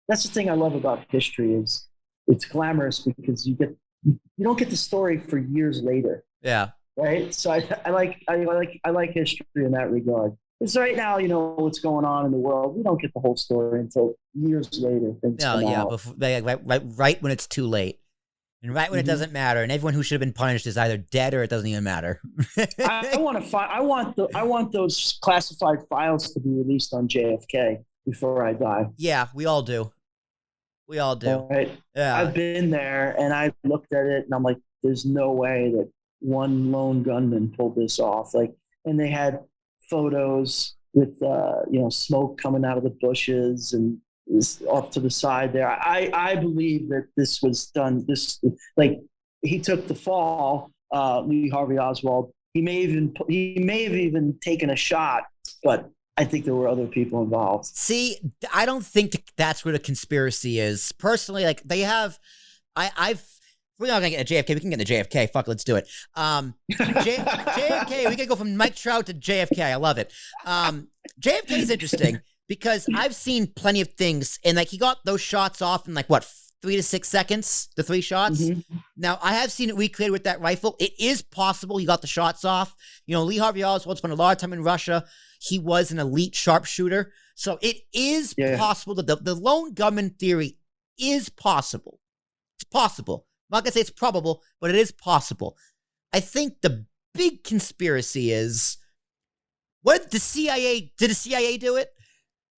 that's the thing I love about history is it's glamorous because you don't get the story for years later, Yeah. right? So I like history in that regard. Because right now, what's going on in the world, we don't get the whole story until years later. Things No, come yeah, out. before, right when it's too late. And right when it Mm-hmm. doesn't matter, and everyone who should have been punished is either dead or it doesn't even matter. I want to find. I want those classified files to be released on JFK before I die. Yeah, we all do. We all do. All right. Yeah. I've been there and I looked at it and I'm like, there's no way that one lone gunman pulled this off. Like, and they had photos with smoke coming out of the bushes and this off to the side there. I believe that this was done. This like he took the fall. Lee Harvey Oswald. He may have even taken a shot, but I think there were other people involved. See, I don't think that's where the conspiracy is. Personally, like they have, we're not gonna get a JFK. We can get into JFK. Fuck, let's do it. JFK. We can go from Mike Trout to JFK. I love it. JFK is interesting because I've seen plenty of things, and like he got those shots off in like what 3 to 6 seconds. The 3 shots. Mm-hmm. Now I have seen it recreated with that rifle. It is possible he got the shots off. Lee Harvey Oswald spent a lot of time in Russia. He was an elite sharpshooter. So it is possible that the lone gunman theory is possible. It's possible. I'm not going to say it's probable, but it is possible. I think the big conspiracy is, did the CIA do it?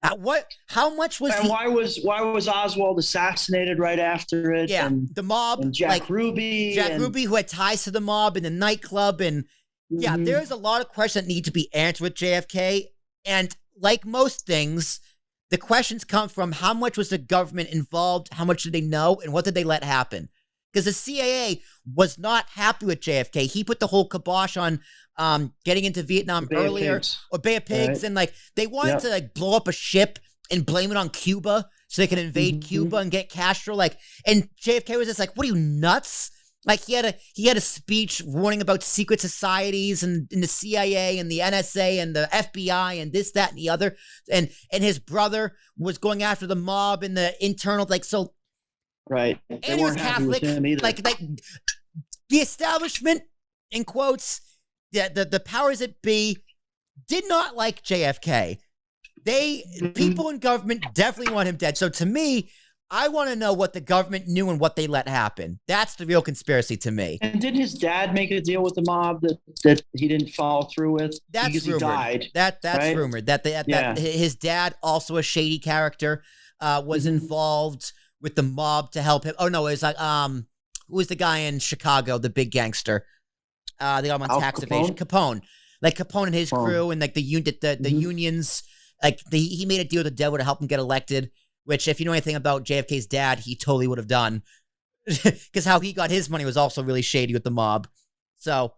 How much was why was Oswald assassinated right after it? Yeah, and the mob, and Jack Ruby, who had ties to the mob in the nightclub, and yeah, there's a lot of questions that need to be answered with JFK. And like most things, the questions come from how much was the government involved, how much did they know, and what did they let happen? Because the CIA was not happy with JFK. He put the whole kibosh on getting into Vietnam earlier, or Bay of Pigs, and like they wanted to like blow up a ship and blame it on Cuba so they could invade Cuba and get Castro. Like, and JFK was just like, "What are you, nuts?" Like he had a speech warning about secret societies and the CIA and the NSA and the FBI and this, that, and the other. And his brother was going after the mob and the internal, like, so. Right. And he was Catholic. Like the establishment, in quotes, the powers that be did not like JFK. People in government definitely want him dead. So to me, I want to know what the government knew and what they let happen. That's the real conspiracy to me. And did his dad make a deal with the mob that he didn't follow through with? That's because rumored. He died. That's right? rumored. That his dad, also a shady character, was involved with the mob to help him. Oh no, it was like who was the guy in Chicago, the big gangster? They got him on tax evasion. Capone. Like Capone and his crew, and like the unions. Like he made a deal with the devil to help him get elected. Which, if you know anything about JFK's dad, he totally would have done. Because how he got his money was also really shady with the mob. So.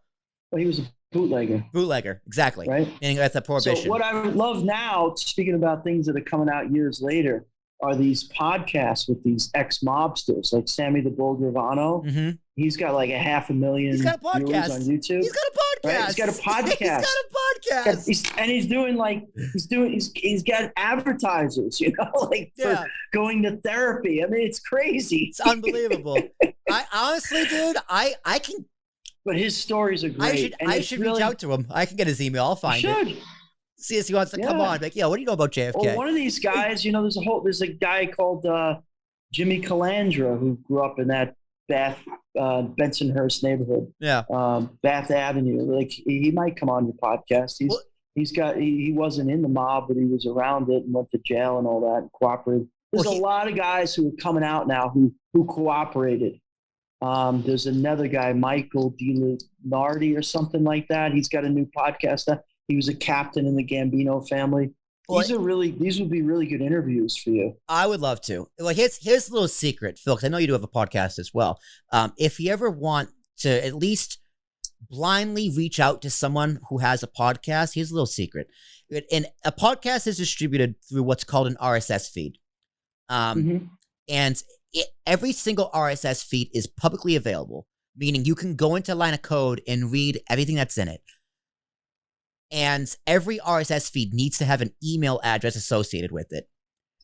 Well, he was a bootlegger. Bootlegger, exactly. Right? And that's a prohibition. So what I love now, speaking about things that are coming out years later, are these podcasts with these ex-mobsters, like Sammy the Bull Gravano. Mm-hmm. He's got like 500,000 viewers on YouTube. He's got a podcast. Right? He's got a podcast. He's got a podcast. He's got advertisers, for going to therapy. I mean, it's crazy. It's unbelievable. I honestly, dude, I can. But his stories are great. I should reach out to him. I can get his email. I'll find it. See if he wants to come on. Like, what do you know about JFK? Well, one of these guys, there's a guy called Jimmy Calandra who grew up in that Bensonhurst neighborhood. Yeah. Bath Avenue. Like he might come on your podcast. He wasn't in the mob, but he was around it and went to jail and all that and cooperated. There's a lot of guys who are coming out now who cooperated. There's another guy, Michael DiLinardi or something like that. He's got a new podcast. He was a captain in the Gambino family. These would be really good interviews for you. I would love to. Well, here's a little secret, Phil, because I know you do have a podcast as well. If you ever want to at least blindly reach out to someone who has a podcast, here's a little secret. And a podcast is distributed through what's called an RSS feed. And every single RSS feed is publicly available, meaning you can go into a line of code and read everything that's in it. And every RSS feed needs to have an email address associated with it.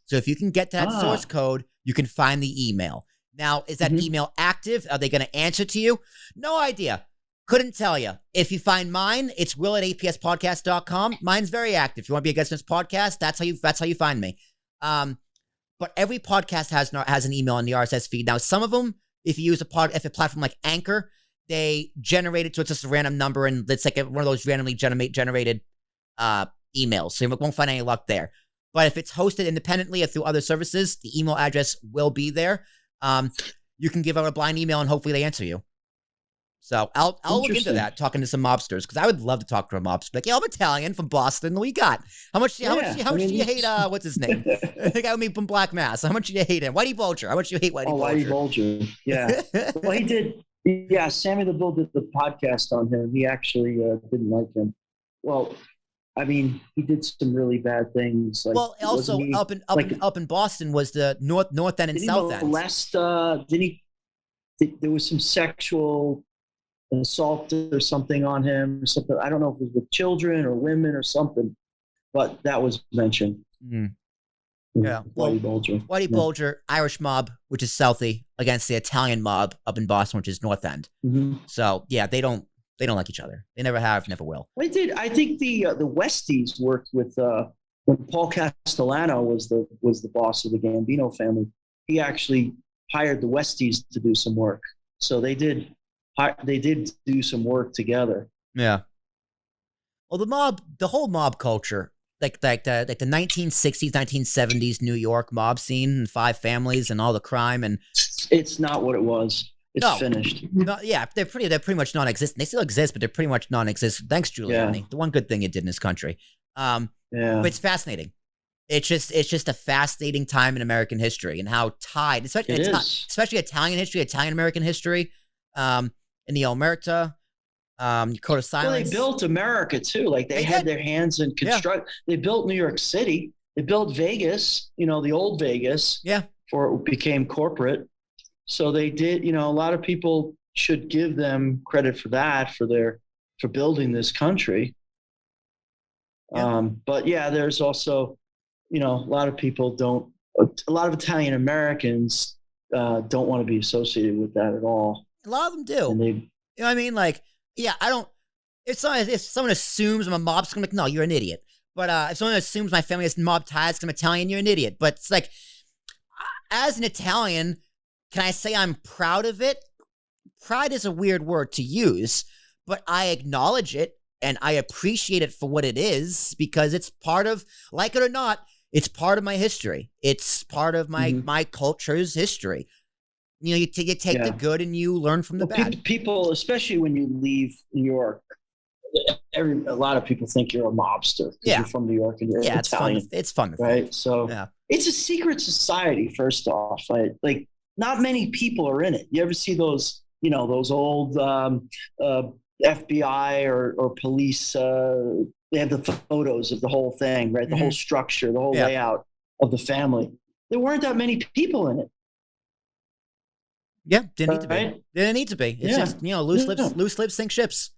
So if you can get to that source code, you can find the email. Now, is that email active? Are they going to answer to you? No idea. Couldn't tell you. If you find mine, it's will@apspodcast.com. Mine's very active. If you want to be a guest on this podcast, that's how you find me. But every podcast has an email in the RSS feed. Now, some of them, if you use a platform like Anchor, they generate it, so it's just a random number, and it's like one of those randomly generated emails. So you won't find any luck there. But if it's hosted independently or through other services, the email address will be there. You can give out a blind email, and hopefully they answer you. So I'll look into that, talking to some mobsters, because I would love to talk to a mobster. Like, I'm Italian from Boston. What you got? How much do you hate? What's his name? The guy with me from Black Mass. How much do you hate him? Whitey Bulger. How much do you hate Whitey Bulger? Whitey Bulger. Yeah. Well, he did. Yeah, Sammy the Bull did the podcast on him. He actually didn't like him. Well, I mean, he did some really bad things. Like, well, also up in Boston was the North End and South End. There was some sexual assault or something on him. Something, I don't know if it was with children or women or something, but that was mentioned. Yeah, Whitey Bulger. Whitey Bulger, Irish mob, which is Southie, against the Italian mob up in Boston, which is North End. So yeah, they don't like each other. They never have, never will. They did. I think the Westies worked with when Paul Castellano was the boss of the Gambino family. He actually hired the Westies to do some work. So they did do some work together. Yeah. Well, the whole mob culture, like the 1960s, 1970s New York mob scene and Five Families and all the crime, and it's not what it was. It's finished. No, yeah, they're pretty much non-existent. They still exist, but they're pretty much non-existent. Thanks, Giuliani. Yeah. The one good thing it did in this country. But it's fascinating. It's just a fascinating time in American history and how tied, especially Italian history, Italian American history, in the Omerta, Code of Silence. Well, they built America too. Like they had their hands in construct. Yeah. They built New York City. They built Vegas. The old Vegas. Yeah. Before it became corporate. So they did. A lot of people should give them credit for that, for building this country. Yeah. But yeah, there's also, a lot of people don't. A lot of Italian Americans don't want to be associated with that at all. A lot of them do. And you know what I mean? Like, yeah, I don't. If someone assumes I'm a mobster, I'm like, no, you're an idiot. But if someone assumes my family has mob ties because I'm Italian, you're an idiot. But it's like, as an Italian, can I say I'm proud of it? Pride is a weird word to use, but I acknowledge it and I appreciate it for what it is because it's part of, like it or not, it's part of my history. It's part of my culture's history. You take the good and you learn from the bad. People, especially when you leave New York, a lot of people think you're a mobster because you're from New York and you're Italian. It's fun, right? So it's a secret society. First off, like not many people are in it. You ever see those, those old FBI or police? They have the photos of the whole thing, right? The whole structure, the whole layout of the family. There weren't that many people in it. Yeah, didn't need to be. Didn't need to be. It's just, loose lips sink ships.